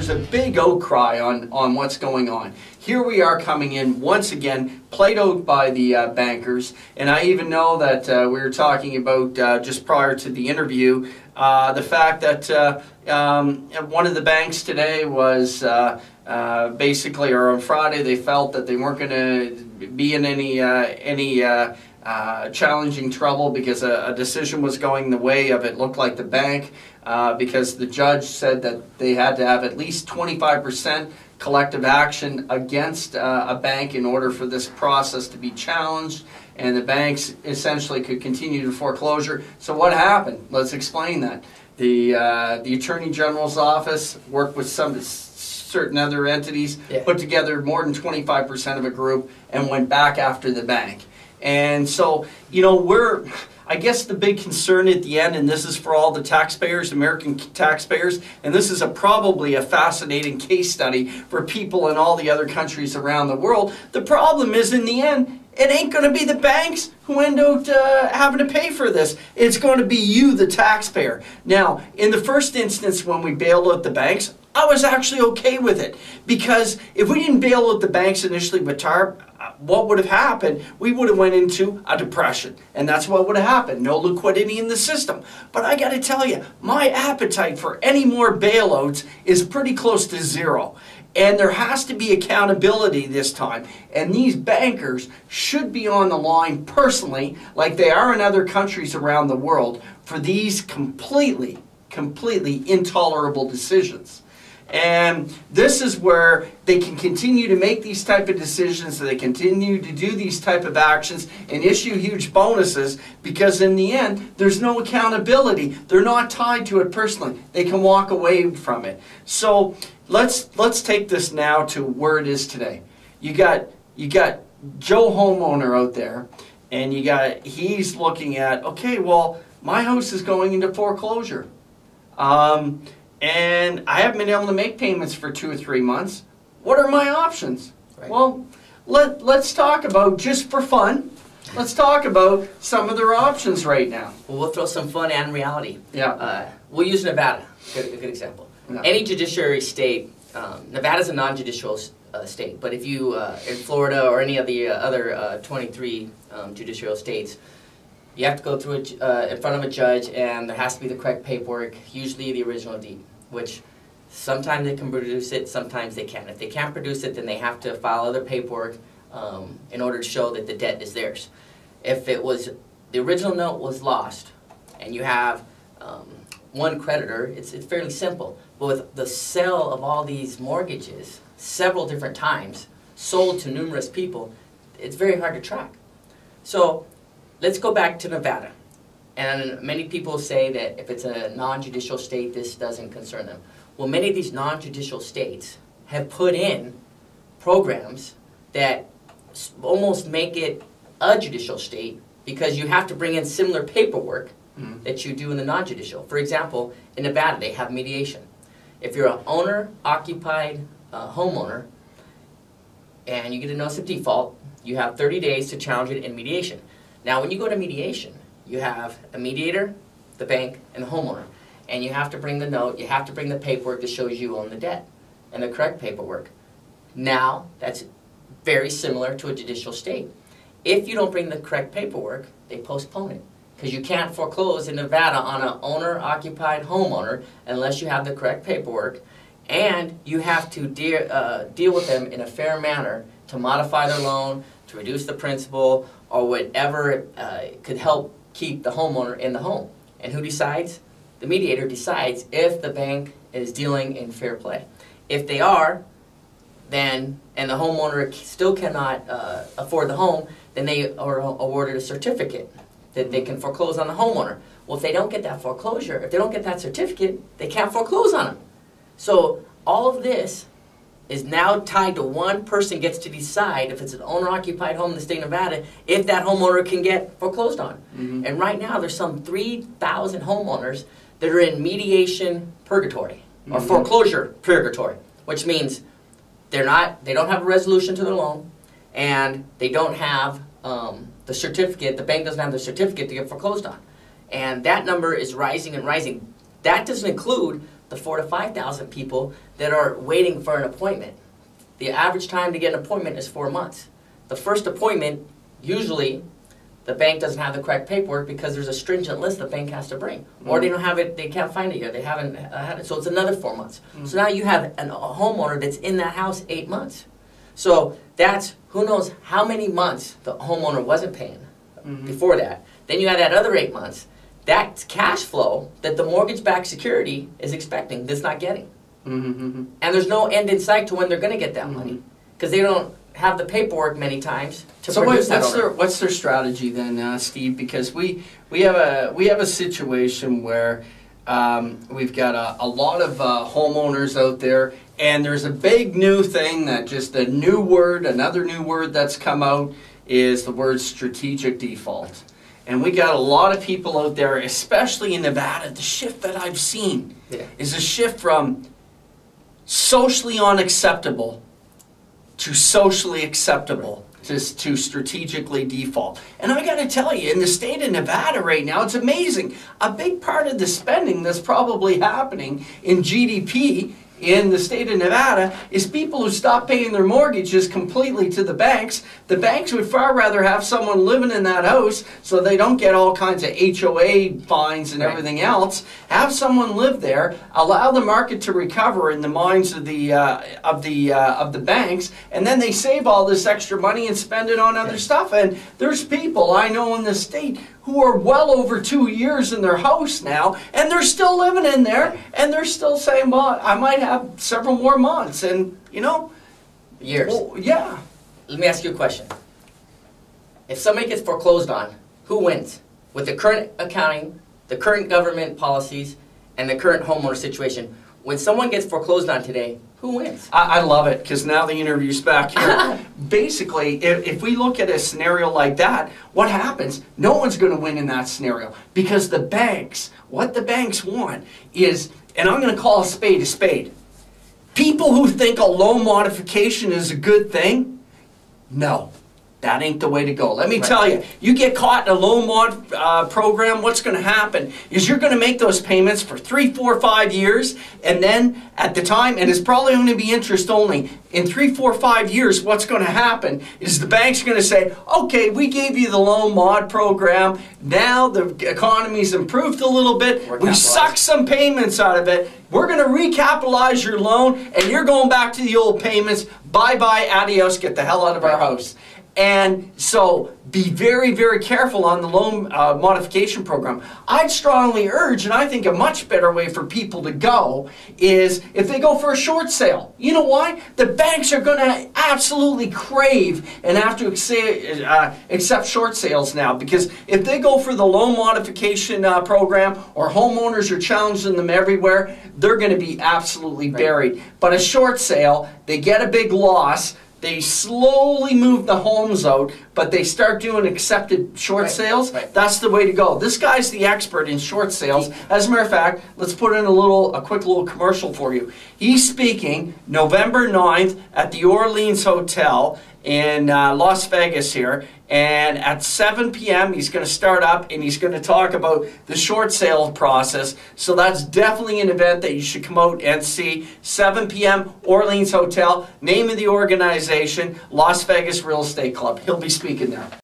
there's a big outcry on what's going on. Here we are coming in once again, played out by the bankers, and I even know that we were talking about just prior to the interview the fact that one of the banks today was basically, or on Friday, they felt that they weren't going to be in any challenging trouble because a decision was going the way of, it looked like, the bank, because the judge said that they had to have at least 25% collective action against a bank in order for this process to be challenged, and the banks essentially could continue to foreclosure. So what happened? Let's explain that. The Attorney General's office worked with some certain other entities, put together more than 25% of a group, and went back after the bank. And so, you know, I guess the big concern at the end, and this is for all the taxpayers, American taxpayers, and this is probably a fascinating case study for people in all the other countries around the world. The problem is, in the end, it ain't going to be the banks who end up having to pay for this. It's going to be you, the taxpayer. Now, in the first instance, when we bailed out the banks, I was actually okay with it, because if we didn't bail out the banks initially with TARP, what would have happened? We would have went into a depression, and that's what would have happened. No liquidity in the system. But I got to tell you, my appetite for any more bailouts is pretty close to zero. And there has to be accountability this time. And these bankers should be on the line personally, like they are in other countries around the world, for these completely intolerable decisions. And this is where they can continue to make these type of decisions, so they continue to do these type of actions and issue huge bonuses, because in the end, there's no accountability. They're not tied to it personally. They can walk away from it. So let's take this now to where it is today. You got Joe homeowner out there, and he's looking at, okay, well, my house is going into foreclosure. And I haven't been able to make payments for 2 or 3 months. What are my options? Right. Well, let's talk about, just for fun, let's talk about some of their options right now. Well, we'll throw some fun and reality. Yeah. We'll use Nevada, a good example. Yeah. Any judiciary state, Nevada's a non-judicial state, but if you, in Florida or any of the other 23 judicial states, you have to go through it in front of a judge, and there has to be the correct paperwork, usually the original deed, which sometimes they can produce it, sometimes they can't. If they can't produce it, then they have to file other paperwork in order to show that the debt is theirs. If it was, the original note was lost, and you have one creditor, it's fairly simple. But with the sale of all these mortgages several different times, sold to numerous people, it's very hard to track. So let's go back to Nevada. And many people say that if it's a non-judicial state, this doesn't concern them. Well, many of these non-judicial states have put in programs that almost make it a judicial state, because you have to bring in similar paperwork that you do in the non-judicial. For example, in Nevada, they have mediation. If you're an owner-occupied homeowner and you get a notice of default, you have 30 days to challenge it in mediation. Now, when you go to mediation, you have a mediator, the bank, and the homeowner. And you have to bring the note, you have to bring the paperwork that shows you own the debt, and the correct paperwork. Now, that's very similar to a judicial state. If you don't bring the correct paperwork, they postpone it. Because you can't foreclose in Nevada on an owner-occupied homeowner unless you have the correct paperwork, and you have to deal with them in a fair manner to modify their loan, to reduce the principal, or whatever could help keep the homeowner in the home. And who decides? The mediator decides if the bank is dealing in fair play. If they are, then, and the homeowner still cannot afford the home, then they are awarded a certificate that they can foreclose on the homeowner. Well, if they don't get that foreclosure, if they don't get that certificate, they can't foreclose on them. So all of this is now tied to one person gets to decide, if it's an owner-occupied home in the state of Nevada, if that homeowner can get foreclosed on. And right now, there's some 3,000 homeowners that are in mediation purgatory, or foreclosure purgatory, which means they don't have a resolution to their loan, and they don't have the certificate, the bank doesn't have the certificate to get foreclosed on. And that number is rising and rising. That doesn't include the 4,000 to 5,000 people that are waiting for an appointment. The average time to get an appointment is 4 months. The first appointment, usually, the bank doesn't have the correct paperwork because there's a stringent list the bank has to bring. Or they don't have it, they can't find it yet, they haven't had it, so it's another 4 months. So now you have a homeowner that's in that house 8 months. So that's, who knows how many months the homeowner wasn't paying before that. Then you have that other 8 months. That's cash flow that the mortgage-backed security is expecting, that's not getting. And there's no end in sight to when they're going to get that money. Because they don't have the paperwork many times to produce that. What's their strategy then, Steve? Because we have a situation where we've got a lot of homeowners out there, and there's a big new thing that just a new word, another new word that's come out is the word strategic default. And we got a lot of people out there, especially in Nevada. The shift that I've seen is a shift from socially unacceptable to socially acceptable to strategically default. And I got to tell you, in the state of Nevada right now, it's amazing. A big part of the spending that's probably happening in GDP in the state of Nevada is people who stop paying their mortgages completely to the banks. The banks would far rather have someone living in that house so they don't get all kinds of HOA fines and everything else. Have someone live there, allow the market to recover in the minds of the banks, and then they save all this extra money and spend it on other stuff. And there's people I know in the state who are well over 2 years in their house now, and they're still living in there, and they're still saying, well, I might have several more months, and, you know. Years. Well, yeah. Let me ask you a question. If somebody gets foreclosed on, who wins? With the current accounting, the current government policies, and the current homeowner situation, when someone gets foreclosed on today, who wins? I love it, because now the interview's back here. Basically, if we look at a scenario like that, what happens? No one's going to win in that scenario, because the banks, what the banks want is, and I'm going to call a spade, people who think a loan modification is a good thing, no. That ain't the way to go. Let me tell you, you get caught in a loan mod program, what's going to happen is you're going to make those payments for 3, 4, 5 years, and then at the time, and it's probably going to be interest only, in 3, 4, 5 years, what's going to happen is the bank's going to say, okay, we gave you the loan mod program, now the economy's improved a little bit, we sucked some payments out of it, we're going to recapitalize your loan, and you're going back to the old payments, bye-bye, adios, get the hell out of our house. And so be very, very careful on the loan modification program. I'd strongly urge, and I think a much better way for people to go is if they go for a short sale. You know why? The banks are going to absolutely crave and have to accept short sales now, because if they go for the loan modification program, or homeowners are challenging them everywhere, they're going to be absolutely buried. But a short sale, they get a big loss. They slowly move the homes out, but they start doing accepted short sales. That's the way to go. This guy's the expert in short sales. As a matter of fact, let's put in a quick little commercial for you. He's speaking November 9th at the Orleans Hotel in Las Vegas here, and at 7 p.m. he's going to start up and he's going to talk about the short sale process. So that's definitely an event that you should come out and see. 7 p.m. Orleans Hotel, name of the organization, Las Vegas Real Estate Club. He'll be speaking there.